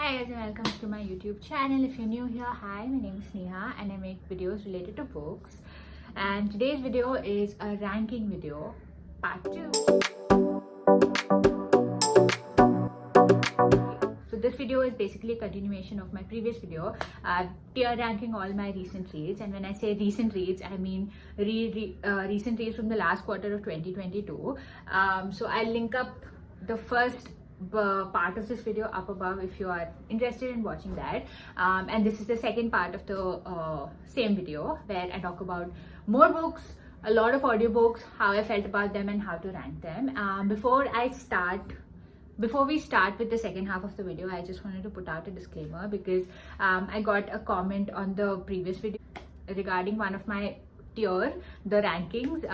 Hi guys and welcome to my YouTube channel. If you're new here, hi, my name is Neha and I make videos related to books. And today's video is a ranking video, part 2. So this video is basically a continuation of my previous video, tier ranking all my recent reads. And when I say recent reads, I mean recent reads from the last quarter of 2022. So I'll link up the first part of this video up above if you are interested in watching that, and this is the second part of the same video where I talk about more books, a lot of audiobooks, how I felt about them and how to rank them. Before we start with the second half of the video, I just wanted to put out a disclaimer because I got a comment on the previous video regarding one of my tier, the rankings,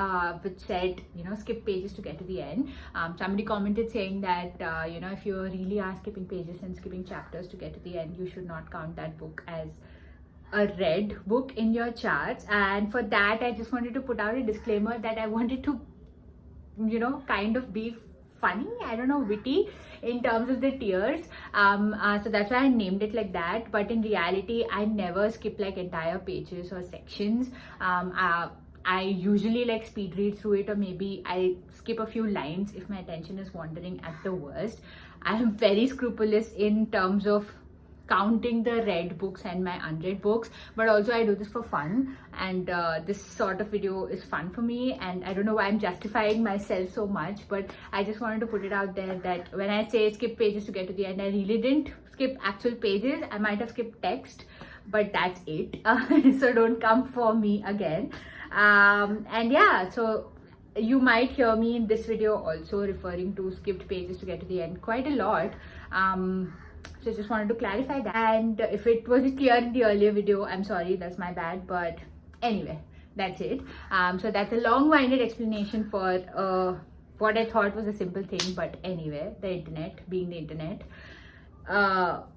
which said, skip pages to get to the end. Somebody commented saying that, if you really are skipping pages and skipping chapters to get to the end, you should not count that book as a read book in your charts. And for that, I just wanted to put out a disclaimer that I wanted to, kind of be funny, witty in terms of the tiers. So that's why I named it like that. But in reality, I never skip like entire pages or sections. I usually like speed read through it, or maybe I skip a few lines if my attention is wandering at the worst. I am very scrupulous in terms of counting the read books and my unread books, but also I do this for fun, and this sort of video is fun for me, and I don't know why I'm justifying myself so much, but I just wanted to put it out there that when I say skip pages to get to the end, I really didn't skip actual pages. I might have skipped text, but that's it. So don't come for me again. And yeah, so you might hear me in this video also referring to skipped pages to get to the end quite a lot. So I just wanted to clarify that. And if it was clear in the earlier video, I'm sorry, that's my bad. But anyway, that's it. So that's a long-winded explanation for what I thought was a simple thing. But anyway, the internet, being the internet,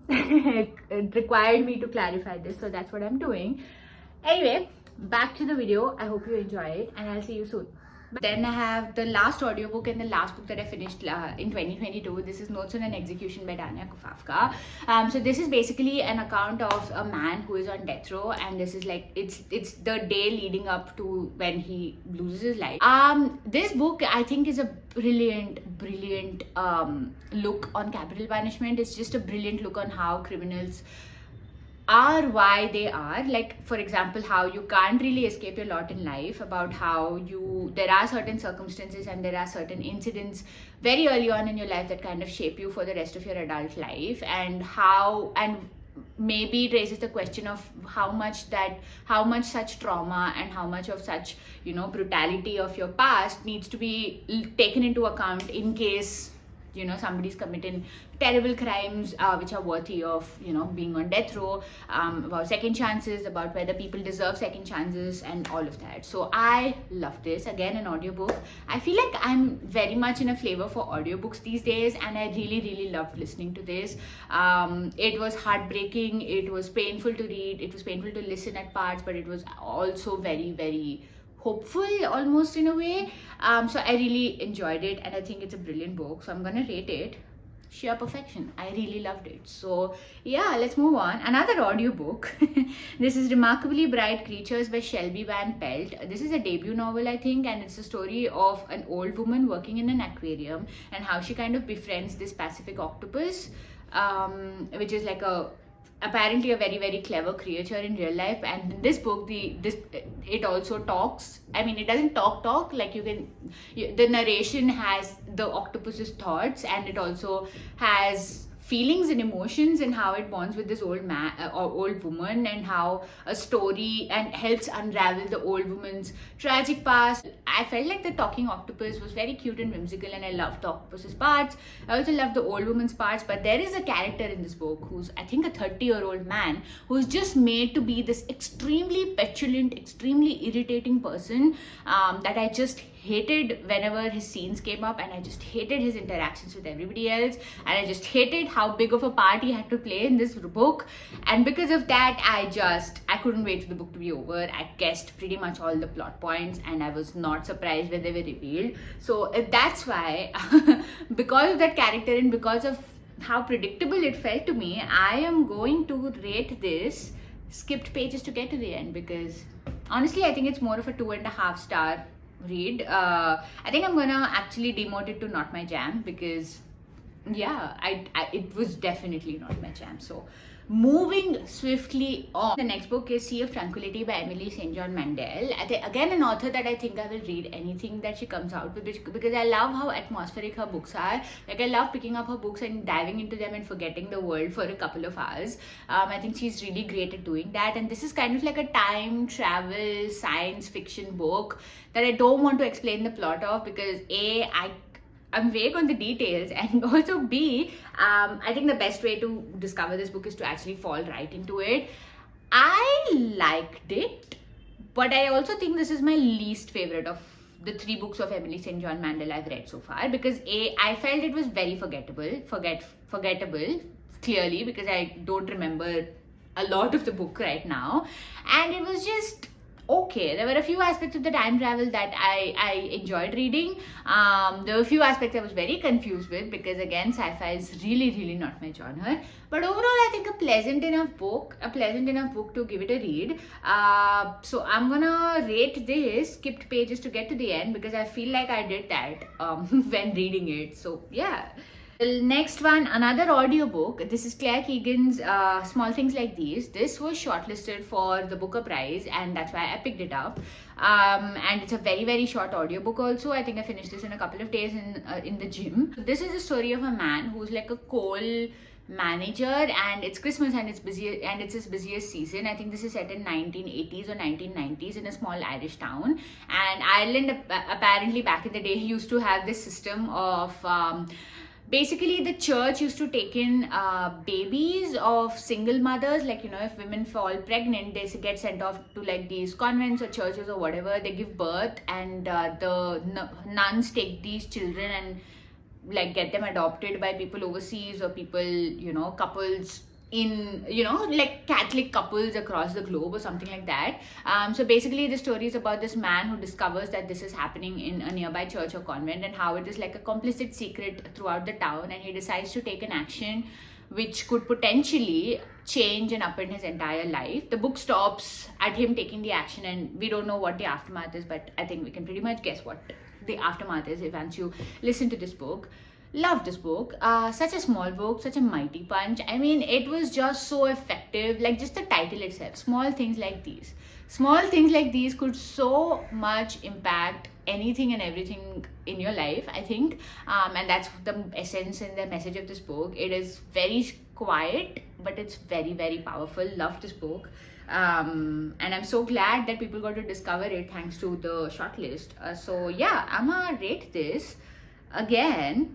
it required me to clarify this. So that's what I'm doing. Anyway, back to the video. I hope you enjoy it and I'll see you soon. Then I have the last audiobook and the last book that I finished in 2022. This is Notes on an Execution by Tanya Kufafka. So this is basically an account of a man who is on death row, and this is like it's the day leading up to when he loses his life. This book I think is a brilliant look on capital punishment. It's just a brilliant look on how criminals are why they are. Like, for example, how you can't really escape your lot in life, about how there are certain circumstances and there are certain incidents very early on in your life that kind of shape you for the rest of your adult life, and maybe it raises the question of how much such trauma and how much of such brutality of your past needs to be taken into account in case somebody's committing terrible crimes which are worthy of being on death row, about second chances, about whether people deserve second chances and all of that. So I love this. Again, an audiobook. I feel like I'm very much in a flavor for audiobooks these days, and I really loved listening to this. It was heartbreaking, it was painful to read, it was painful to listen at parts, but it was also very hopeful almost in a way. So I really enjoyed it, and I think it's a brilliant book. So I'm gonna rate it sheer perfection. I really loved it. So yeah, let's move on. Another audiobook. This is Remarkably Bright Creatures by Shelby Van Pelt. This is a debut novel, I think, and it's a story of an old woman working in an aquarium and how she kind of befriends this Pacific octopus, which is like apparently a very clever creature in real life. And in this book, it also talks. I mean, it doesn't talk like the narration has the octopus's thoughts, and it also has feelings and emotions and how it bonds with this old man or old woman, and how a story and helps unravel the old woman's tragic past. I felt like the talking octopus was very cute and whimsical, and I loved the octopus's parts. I also loved the old woman's parts, but there is a character in this book who's, I think, a 30-year-old man who's just made to be this extremely petulant, extremely irritating person that I just hated whenever his scenes came up, and I just hated his interactions with everybody else, and I just hated how big of a part he had to play in this book. And because of that, I couldn't wait for the book to be over. I guessed pretty much all the plot points, and I was not surprised when they were revealed. So that's why because of that character and because of how predictable it felt to me, I am going to rate this skipped pages to get to the end, because honestly, I think it's more of a 2.5 star read. I think I'm gonna actually demote it to not my jam, because yeah, it was definitely not my jam. So moving swiftly on, the next book is Sea of Tranquility by Emily St. John Mandel. Again, an author that I think I will read anything that she comes out with, because I love how atmospheric her books are. Like, I love picking up her books and diving into them and forgetting the world for a couple of hours. I think she's really great at doing that, and this is kind of like a time travel science fiction book that I don't want to explain the plot of, because I'm vague on the details, and also B, I think the best way to discover this book is to actually fall right into it. I liked it, but I also think this is my least favorite of the 3 books of Emily St. John Mandel I've read so far, because I felt it was very forgettable, clearly, because I don't remember a lot of the book right now, and it was just okay. There were a few aspects of the time travel that I enjoyed reading. There were a few aspects I was very confused with, because again, sci-fi is really not my genre. But overall, I think a pleasant enough book to give it a read. So I'm gonna rate this skipped pages to get to the end, because I feel like I did that when reading it. So yeah. The next one, another audiobook. This is Claire Keegan's Small Things Like These. This was shortlisted for the Booker Prize, and that's why I picked it up. And it's a very short audiobook also. I think I finished this in a couple of days in the gym. This is a story of a man who's like a coal manager, and it's Christmas and it's busy, and it's his busiest season. I think this is set in 1980s or 1990s in a small Irish town. And Ireland, apparently back in the day, used to have this system of basically, the church used to take in babies of single mothers. Like, if women fall pregnant, they get sent off to like these convents or churches or whatever. They give birth, and the nuns take these children and like get them adopted by people overseas, or people, couples in, like Catholic couples across the globe or something like that. So basically, the story is about this man who discovers that this is happening in a nearby church or convent, and how it is like a complicit secret throughout the town, and he decides to take an action which could potentially change and upend his entire life. The book stops at him taking the action, and we don't know what the aftermath is, but I think we can pretty much guess what the aftermath is once you listen to this book. Love this book. Such a small book, such a mighty punch. I mean, it was just so effective. Like, just the title itself, Small Things Like These. Small things like these could so much impact anything and everything in your life, I think. And that's the essence and the message of this book. It is very quiet, but it's very powerful. Love this book. And I'm so glad that people got to discover it thanks to the shortlist. So yeah, I'm gonna rate this again.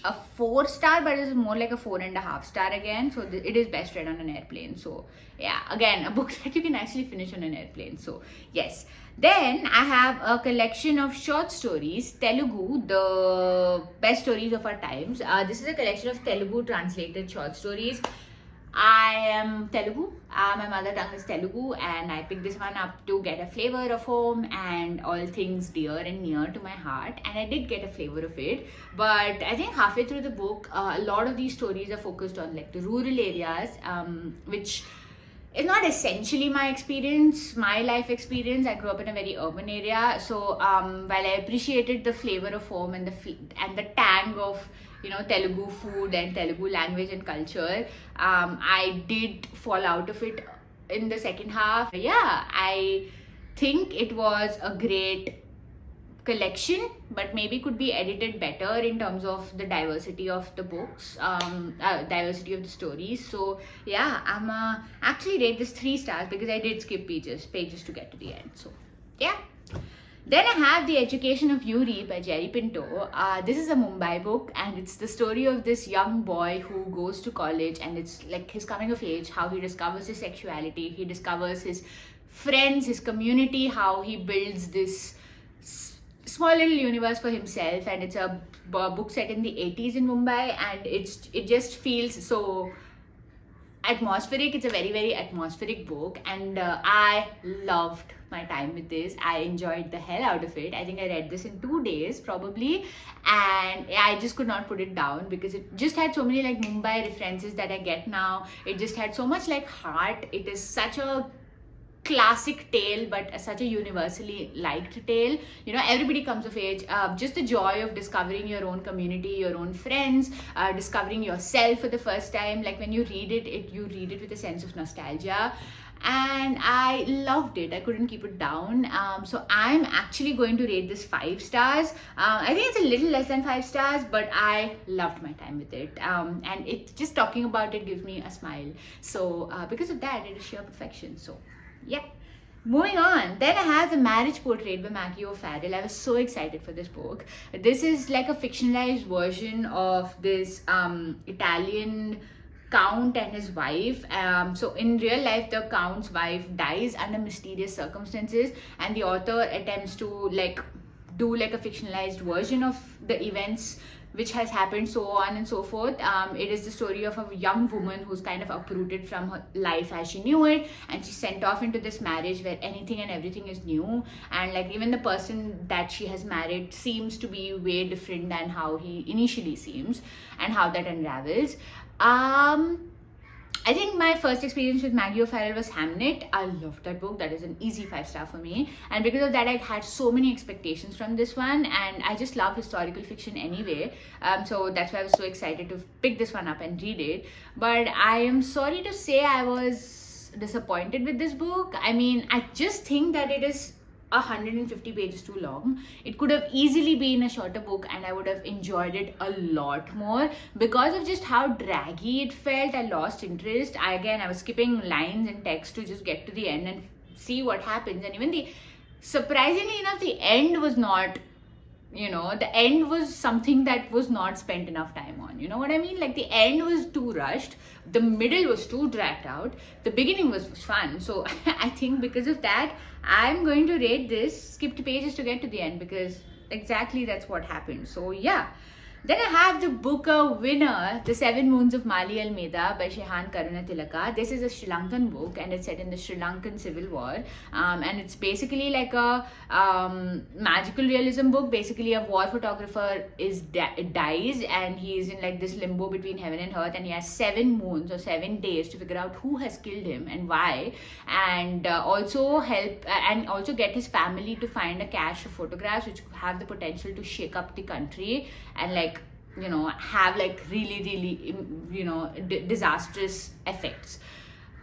A 4-star, but it's more like a 4.5-star again. So it is best read on an airplane. So yeah, again, a book that you can actually finish on an airplane. So yes. Then I have a collection of short stories, Telugu, the best stories of our times. This is a collection of Telugu translated short stories. I am Telugu. My mother tongue is Telugu, and I picked this one up to get a flavor of home and all things dear and near to my heart. And I did get a flavor of it. But I think halfway through the book, a lot of these stories are focused on like the rural areas, which is not essentially my experience, my life experience. I grew up in a very urban area. So while I appreciated the flavor of home and the tang of Telugu food and Telugu language and culture, I did fall out of it in the second half. Yeah, I think it was a great collection, but maybe could be edited better in terms of the diversity of the books, diversity of the stories. So yeah, I'm actually rate this 3 stars, because I did skip pages to get to the end. So yeah. Then I have The Education of Yuri by Jerry Pinto. This is a Mumbai book, and it's the story of this young boy who goes to college, and it's like his coming of age, how he discovers his sexuality, he discovers his friends, his community, how he builds this small little universe for himself. And it's a book set in the 80s in Mumbai, and it just feels so atmospheric. It's a very, very atmospheric book, and I loved my time with this. I enjoyed the hell out of it. I think I read this in 2 days probably, and I just could not put it down because it just had so many like Mumbai references that I get now. It just had so much like heart. It is such a classic tale, but such a universally liked tale. Everybody comes of age. Just the joy of discovering your own community, your own friends, discovering yourself for the first time. Like when you read it, you read it with a sense of nostalgia, and I loved it. I couldn't keep it down. So I'm actually going to rate this 5 stars. I think it's a little less than 5 stars, but I loved my time with it. And it just talking about it gives me a smile. So because of that, it is sheer perfection. So yeah. Moving on, then I have The Marriage Portrait by Maggie O'Farrell. I was so excited for this book. This is like a fictionalized version of this Italian count and his wife. So in real life, the count's wife dies under mysterious circumstances, and the author attempts to like do like a fictionalized version of the events which has happened, so on and so forth. It is the story of a young woman who's kind of uprooted from her life as she knew it, and she's sent off into this marriage where anything and everything is new, and like even the person that she has married seems to be way different than how he initially seems, and how that unravels. I think my first experience with Maggie O'Farrell was Hamnet. I loved that book. That is an easy 5 star for me. And because of that, I had so many expectations from this one. And I just love historical fiction anyway. So that's why I was so excited to pick this one up and read it. But I am sorry to say I was disappointed with this book. I mean, I just think that it is 150 pages too long. It could have easily been a shorter book, and I would have enjoyed it a lot more. Because of just how draggy it felt, I lost interest. I was skipping lines and text to just get to the end and see what happens. And even surprisingly enough, the end was not, the end was something that was not spent enough time on. You know what I mean? Like the end was too rushed, the middle was too dragged out, the beginning was fun. So I think because of that, I'm going to rate this skipped pages to get to the end, because exactly that's what happened. So yeah. Then I have the Booker winner, The 7 Moons of Mali Almeida by Shehan Karunatilaka. This is a Sri Lankan book, and it's set in the Sri Lankan Civil War. And it's basically like a magical realism book. Basically, a war photographer dies, and he's in like this limbo between heaven and earth, and he has 7 moons or 7 days to figure out who has killed him and why, and also get his family to find a cache of photographs which have the potential to shake up the country and like have like really disastrous effects.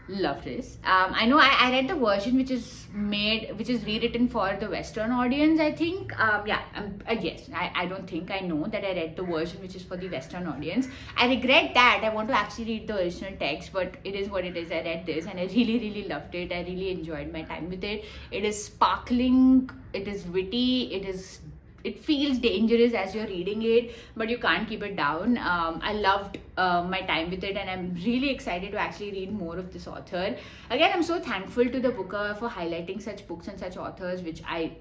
Love this. I know I read the version which is rewritten for the Western audience, I think. Yes, I don't think, I know that I read the version which is for the Western audience. I regret that. I want to actually read the original text, but it is what it is. I read this and I really loved it. I really enjoyed my time with it. It is sparkling, it is witty, it feels dangerous as you're reading it, but you can't keep it down. I loved my time with it, and I'm really excited to actually read more of this author. Again, I'm so thankful to the Booker for highlighting such books and such authors, which I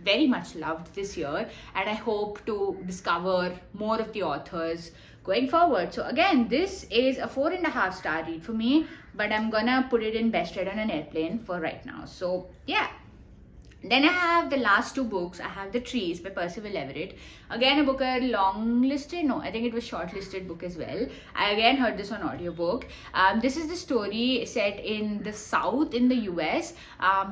very much loved this year, and I hope to discover more of the authors going forward. So again, this is a 4.5 star read for me, but I'm gonna put it in best read on an airplane for right now. So yeah. Then I have the last 2 books. I have The Trees by Percival Everett. Again, a book long-listed. No, I think it was short-listed book as well. I again heard this on audiobook. This is the story set in the South in the US.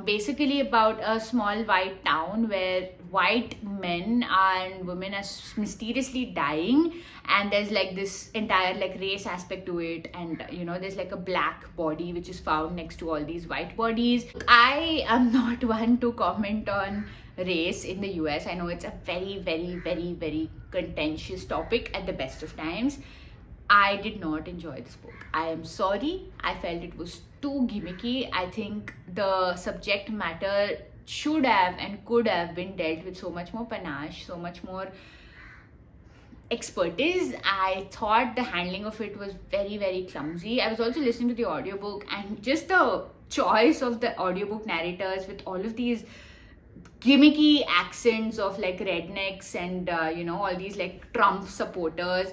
Basically about a small white town where white men and women are mysteriously dying, and there's like this entire like race aspect to it, and there's like a black body which is found next to all these white bodies. I am not one to comment on race in the US. I know it's a very contentious topic at the best of times. I did not enjoy this book. I am sorry. I felt it was too gimmicky. I think the subject matter should have and could have been dealt with so much more panache, so much more expertise. I thought the handling of it was very clumsy. I was also listening to the audiobook, and just the choice of the audiobook narrators with all of these gimmicky accents of like rednecks and all these like Trump supporters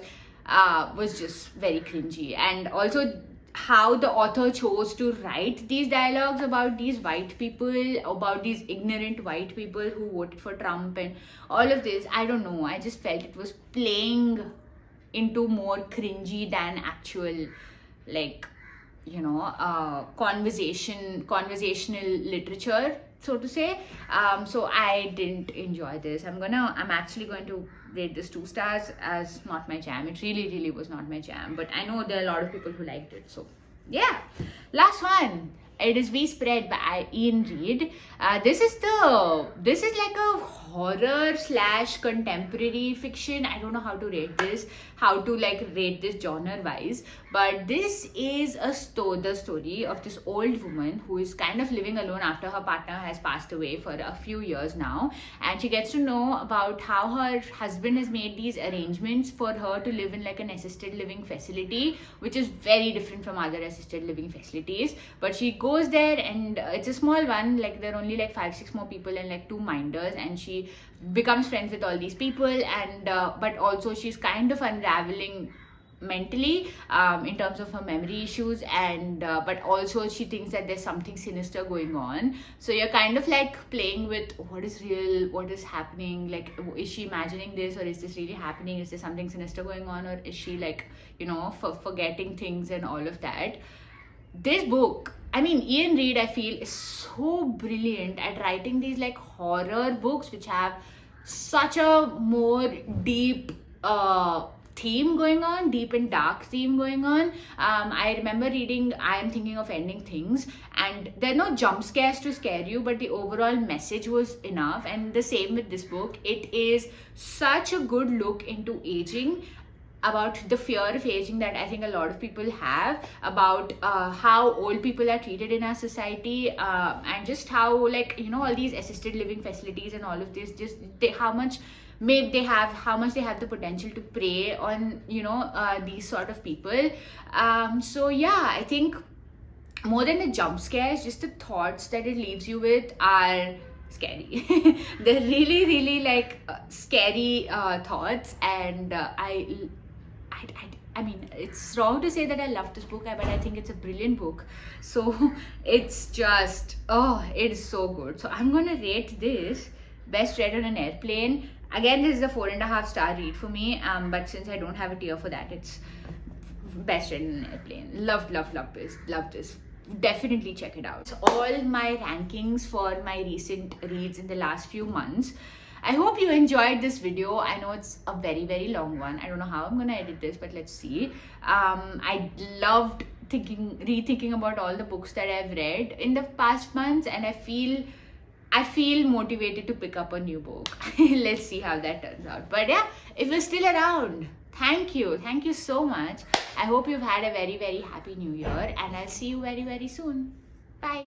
was just very cringy. And also how the author chose to write these dialogues about these white people, about these ignorant white people who voted for Trump and all of this. I don't know. I just felt it was playing into more cringy than actual, like, conversational literature, so to say. So I didn't enjoy this. I'm actually going to rate this 2 stars, as not my jam. It really was not my jam, but I know there are a lot of people who liked it. So yeah, last one. It is We Spread by Ian Reid. This is like a horror / contemporary fiction. I don't know how to rate this, rate this genre wise, but this is the story of this old woman who is kind of living alone after her partner has passed away for a few years now, and she gets to know about how her husband has made these arrangements for her to live in like an assisted living facility, which is very different from other assisted living facilities. But she goes there, and it's a small one, like there are only like 5-6 more people and like 2 minders, and she becomes friends with all these people, and but also she's kind of unraveling mentally, in terms of her memory issues, and but also she thinks that there's something sinister going on. So you're kind of like playing with what is real, what is happening, like is she imagining this, or is this really happening, is there something sinister going on, or is she like forgetting things and all of that. This book, I mean, Ian Reid, I feel, is so brilliant at writing these like horror books which have such a more deep theme going on, deep and dark theme going on. I remember reading I Am Thinking of Ending Things, and there are no jump scares to scare you, but the overall message was enough. And the same with this book. It is such a good look into aging, about the fear of aging that I think a lot of people have, about how old people are treated in our society, and just how all these assisted living facilities and all of this, just how much they have the potential to prey on these sort of people. So yeah, I think more than the jump scares, just the thoughts that it leaves you with are scary. They're really scary thoughts, and I mean, it's wrong to say that I love this book, but I think it's a brilliant book. So it's just, it is so good. So I'm gonna rate this best read on an airplane. Again, this is a 4.5 star read for me, but since I don't have a tier for that, it's best read on an airplane. Love this. Definitely check it out. It's all my rankings for my recent reads in the last few months. I hope you enjoyed this video. I know it's a very long one. I don't know how I'm gonna edit this, but let's see. I loved rethinking about all the books that I've read in the past months, and I feel motivated to pick up a new book. Let's see how that turns out. But yeah, if you're still around, thank you so much. I hope you've had a very happy new year, and I'll see you very soon.